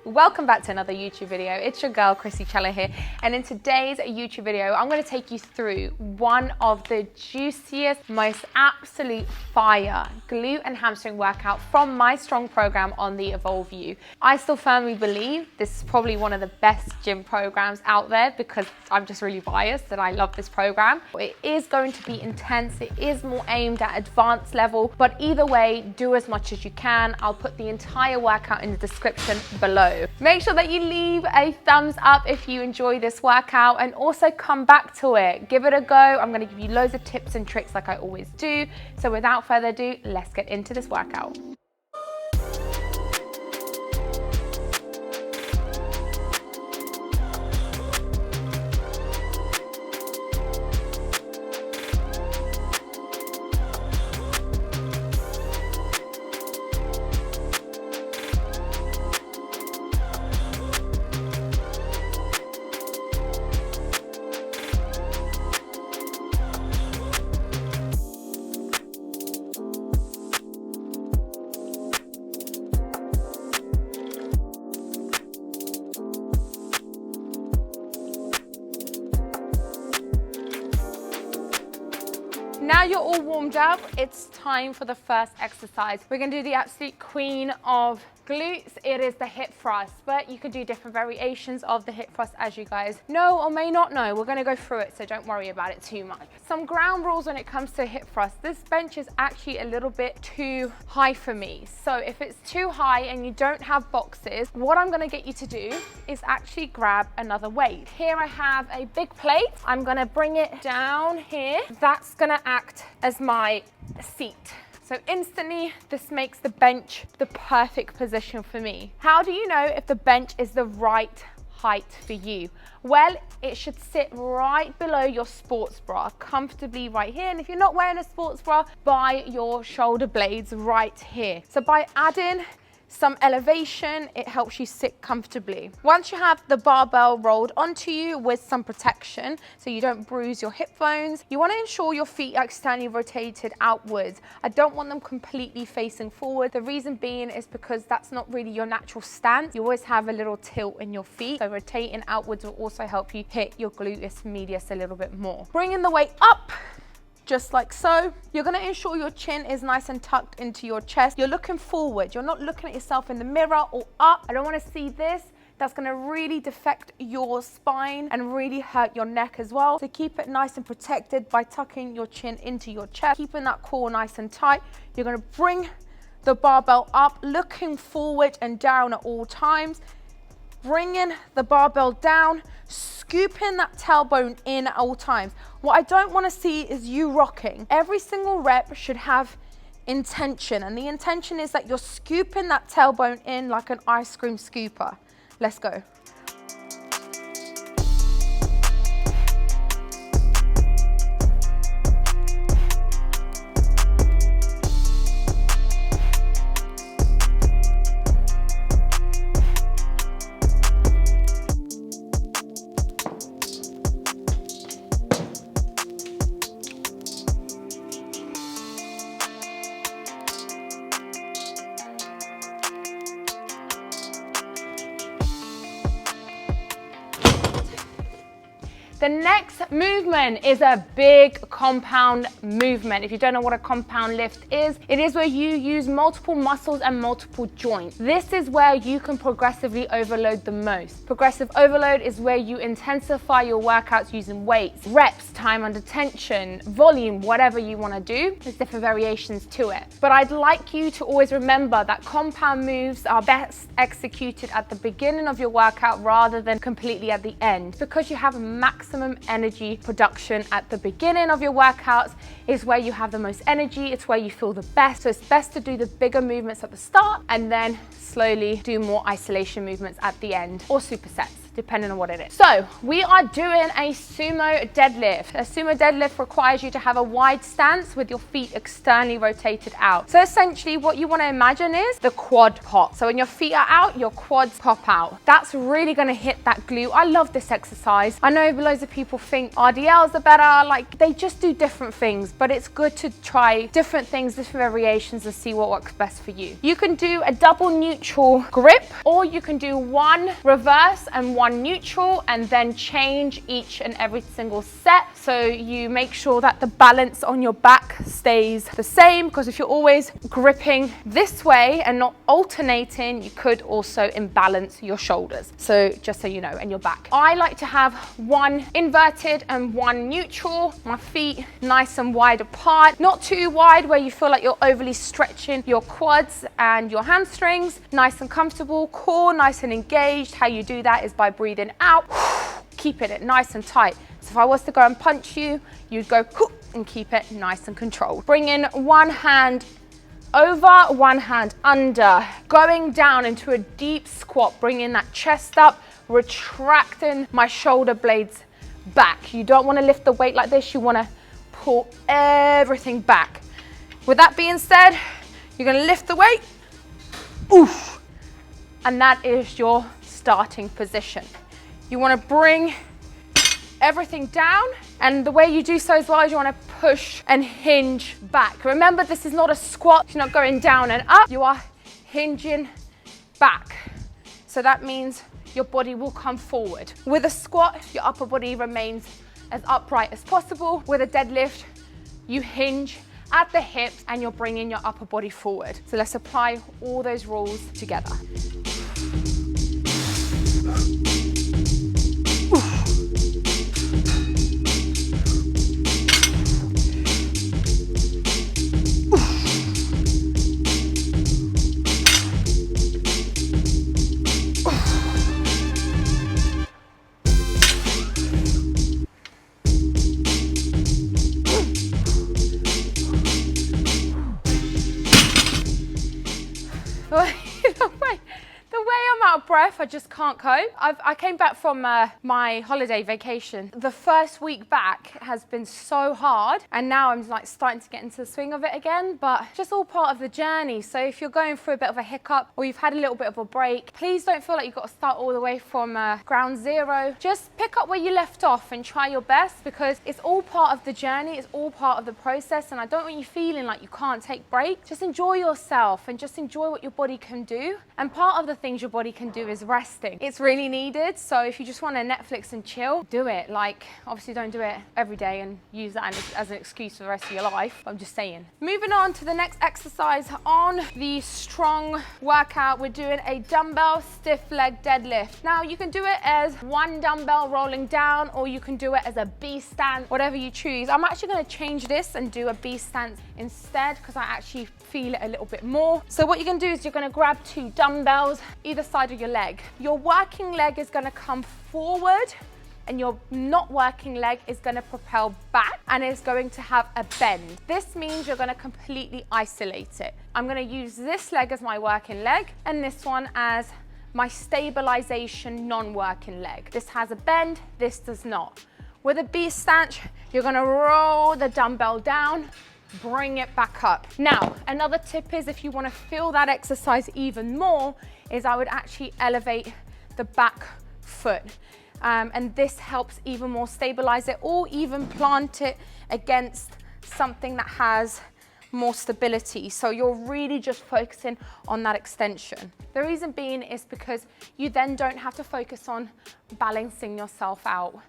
Welcome back to another YouTube video. It's your girl Krissy Cela here, and in today's YouTube video I'm going to take you through one of the juiciest, most absolute fire glute and hamstring workout from my strong program on the Evolve U. I still firmly believe this is probably one of the best gym programs out there because I'm just really biased and I love this program. It is going to be intense, it is more aimed at advanced level, but either way, do as much as you can. I'll put the entire workout in the description below. Make sure that you leave a thumbs up if you enjoy this workout and also come back to it. Give it a go. I'm going to give you loads of tips and tricks like I always do. So without further ado, let's get into this workout. Now you're all warmed up, it's time for the first exercise. We're gonna do the absolute queen of glutes. It is the hip thrust, but you could do different variations of the hip thrust as you guys know or may not know. We're gonna go through it, so don't worry about it too much. Some ground rules when it comes to hip thrust. This bench is actually a little bit too high for me. So if it's too high and you don't have boxes, what I'm gonna get you to do is actually grab another weight. Here I have a big plate. I'm gonna bring it down here. That's gonna act as my seat. So instantly, this makes the bench the perfect position for me. How do you know if the bench is the right height for you? Well, it should sit right below your sports bra, comfortably right here. And if you're not wearing a sports bra, by your shoulder blades right here. So by adding some elevation, it helps you sit comfortably. Once you have the barbell rolled onto you with some protection so you don't bruise your hip bones, you want to ensure your feet are externally rotated outwards. I don't want them completely facing forward. The reason being is because that's not really your natural stance. You always have a little tilt in your feet, so rotating outwards will also help you hit your gluteus medius a little bit more. Bringing the weight up, just like so. You're gonna ensure your chin is nice and tucked into your chest. You're looking forward. You're not looking at yourself in the mirror or up. I don't wanna see this. That's gonna really defect your spine and really hurt your neck as well. So keep it nice and protected by tucking your chin into your chest, keeping that core nice and tight. You're gonna bring the barbell up, looking forward and down at all times. Bringing the barbell down, scooping that tailbone in at all times. What I don't want to see is you rocking. Every single rep should have intention, and the intention is that you're scooping that tailbone in like an ice cream scooper. Let's go. The next movement is a big compound movement. If you don't know what a compound lift is, it is where you use multiple muscles and multiple joints. This is where you can progressively overload the most. Progressive overload is where you intensify your workouts using weights, reps, time under tension, volume, whatever you want to do. There's different variations to it. But I'd like you to always remember that compound moves are best executed at the beginning of your workout rather than completely at the end, because you have maximum energy production at the beginning of your workouts is where you have the most energy, it's where you feel the best. So it's best to do the bigger movements at the start and then slowly do more isolation movements at the end, or supersets, depending on what it is. So we are doing a sumo deadlift. A sumo deadlift requires you to have a wide stance with your feet externally rotated out. So essentially what you want to imagine is the quad pop. So when your feet are out, your quads pop out. That's really going to hit that glute. I love this exercise. I know loads of people think RDLs are better, like they just do different things, but it's good to try different things, different variations, and see what works best for you. You can do a double neutral grip, or you can do one reverse and one neutral, and then change each and every single set. So you make sure that the balance on your back stays the same, because if you're always gripping this way and not alternating, you could also imbalance your shoulders. So just so you know, and your back. I like to have one inverted and one neutral. My feet nice and wide apart, not too wide where you feel like you're overly stretching your quads and your hamstrings. Nice and comfortable, core nice and engaged. How you do that is by breathing out, keeping it nice and tight. So if I was to go and punch you, you'd go and keep it nice and controlled. Bring in one hand over, one hand under, going down into a deep squat, bringing that chest up, retracting my shoulder blades back. You don't want to lift the weight like this, you want to pull everything back. With that being said, you're going to lift the weight, oof, and that is your starting position. You want to bring everything down, and the way you do so as well is you want to push and hinge back. Remember, this is not a squat, you're not going down and up, you are hinging back. So that means your body will come forward. With a squat, your upper body remains as upright as possible. With a deadlift, you hinge at the hips and you're bringing your upper body forward. So let's apply all those rules together. The way I'm out of breath, I just can't cope. I came back from my holiday vacation. The first week back has been so hard, and now I'm like starting to get into the swing of it again, but just all part of the journey. So if you're going through a bit of a hiccup or you've had a little bit of a break, please don't feel like you've got to start all the way from ground zero. Just pick up where you left off and try your best, because it's all part of the journey, it's all part of the process, and I don't want you feeling like you can't take breaks. Just enjoy yourself and just enjoy what your body can do. And part of the things your body can do is resting. It's really needed. So if you just want to Netflix and chill, do it. Like, obviously don't do it every day and use that as an excuse for the rest of your life. I'm just saying. Moving on to the next exercise on the strong workout, we're doing a dumbbell stiff leg deadlift. Now you can do it as one dumbbell rolling down, or you can do it as a B stance, whatever you choose. I'm actually going to change this and do a B stance instead, because I actually feel it a little bit more. So what you're going to do is you're going to grab two dumbbells either side of your leg. Your working leg is going to come forward, and your not working leg is going to propel back and is going to have a bend. This means you're going to completely isolate it. I'm going to use this leg as my working leg and this one as my stabilization non-working leg. This has a bend, this does not. With a B stance, you're going to roll the dumbbell down, bring it back up. Now, another tip is, if you want to feel that exercise even more, is I would actually elevate the back foot. And this helps even more stabilize it, or even plant it against something that has more stability. So you're really just focusing on that extension. The reason being is because you then don't have to focus on balancing yourself out,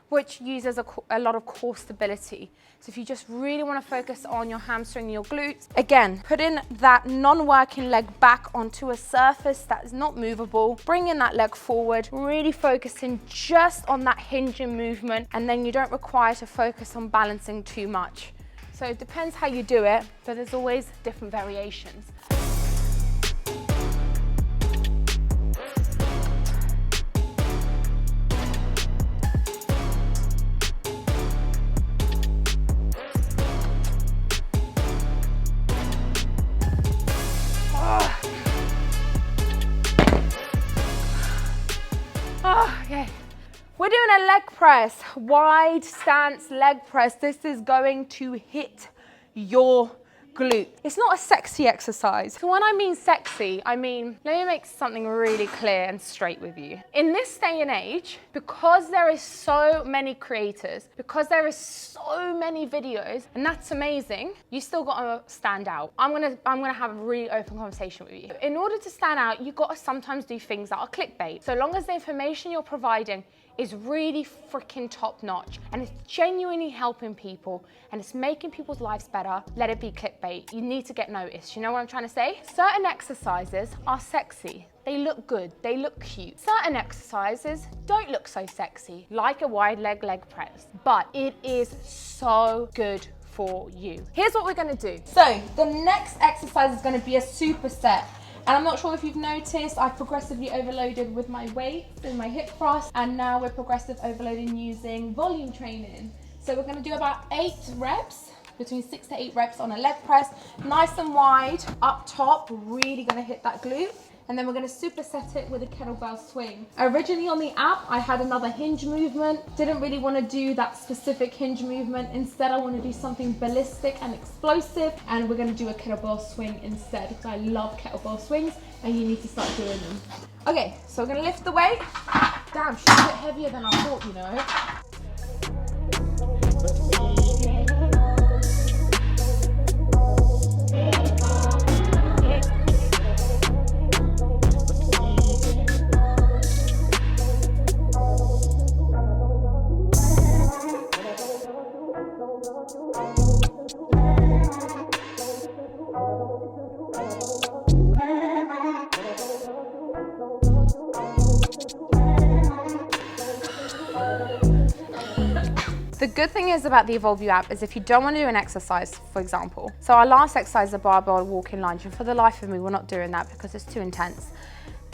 which uses a lot of core stability. So if you just really want to focus on your hamstring and your glutes, again, putting that non-working leg back onto a surface that is not movable, bringing that leg forward, really focusing just on that hinging movement, and then you don't require to focus on balancing too much. So it depends how you do it, but there's always different variations. Okay, we're doing a leg press, wide stance leg press. This is going to hit your glute. It's not a sexy exercise. So when I mean sexy, I mean, let me make something really clear and straight with you. In this day and age, because there is so many creators, because there is so many videos, and that's amazing, you still gotta stand out. I'm gonna have a really open conversation with you. In order to stand out, you gotta sometimes do things that are clickbait. So long as the information you're providing is really freaking top notch and it's genuinely helping people and it's making people's lives better, let it be clickbait. You need to get noticed. You know what I'm trying to say? Certain exercises are sexy. They look good, they look cute. Certain exercises don't look so sexy, like a wide leg press, but it is so good for you. Here's what we're gonna do. So the next exercise is gonna be a superset. And I'm not sure if you've noticed, I've progressively overloaded with my weights in my hip thrust, and now we're progressive overloading using volume training. So we're gonna do about 8 reps, between 6 to 8 reps on a leg press, nice and wide, up top, really gonna hit that glute. And then we're gonna superset it with a kettlebell swing. Originally on the app, I had another hinge movement. Didn't really wanna do that specific hinge movement. Instead, I wanna do something ballistic and explosive, and we're gonna do a kettlebell swing instead, because I love kettlebell swings, and you need to start doing them. Okay, so we're gonna lift the weight. Damn, she's a bit heavier than I thought, you know. The good thing is about the Evolve You app is if you don't want to do an exercise, for example, so our last exercise, the barbell walking lunge, and for the life of me, we're not doing that because it's too intense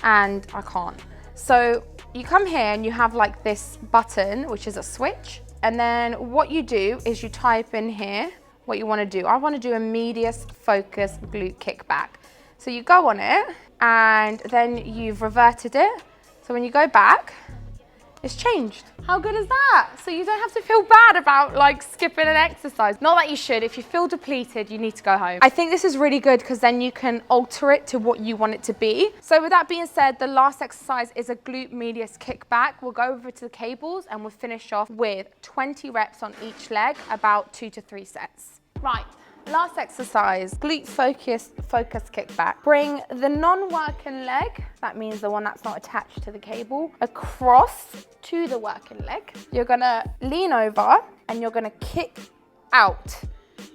and I can't. So you come here and you have like this button, which is a switch. And then what you do is you type in here what you want to do. I want to do a Medius focus glute kickback. So you go on it and then you've reverted it. So when you go back, it's changed. How good is that? So you don't have to feel bad about like skipping an exercise. Not that you should. If you feel depleted, you need to go home. I think this is really good because then you can alter it to what you want it to be. So with that being said, the last exercise is a glute medius kickback. We'll go over to the cables and we'll finish off with 20 reps on each leg, about 2 to 3 sets. Right. Last exercise, glute focus kickback. Bring the non-working leg, that means the one that's not attached to the cable, across to the working leg. You're gonna lean over and you're gonna kick out.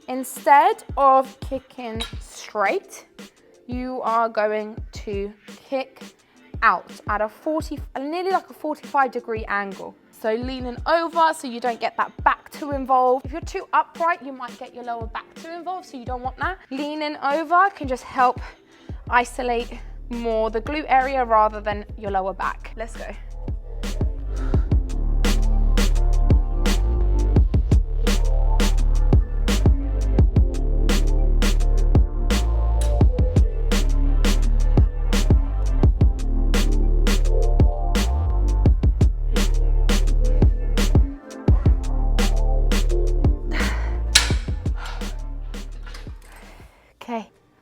Instead of kicking straight, you are going to kick out at a nearly like a 45-degree angle. So leaning over so you don't get that back to involved. If you're too upright, you might get your lower back to involved, so you don't want that. Leaning over can just help isolate more the glute area rather than your lower back. Let's go.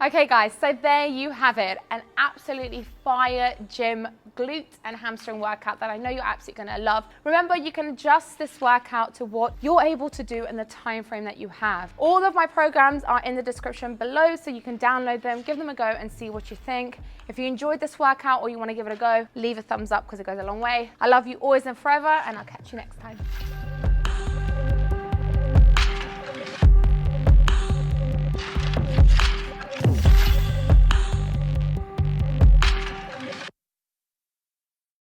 Okay guys, so there you have it, an absolutely fire gym glute and hamstring workout that I know you're absolutely gonna love. Remember, you can adjust this workout to what you're able to do in the time frame that you have. All of my programs are in the description below, so you can download them, give them a go and see what you think. If you enjoyed this workout or you wanna give it a go, leave a thumbs up because it goes a long way. I love you always and forever, and I'll catch you next time.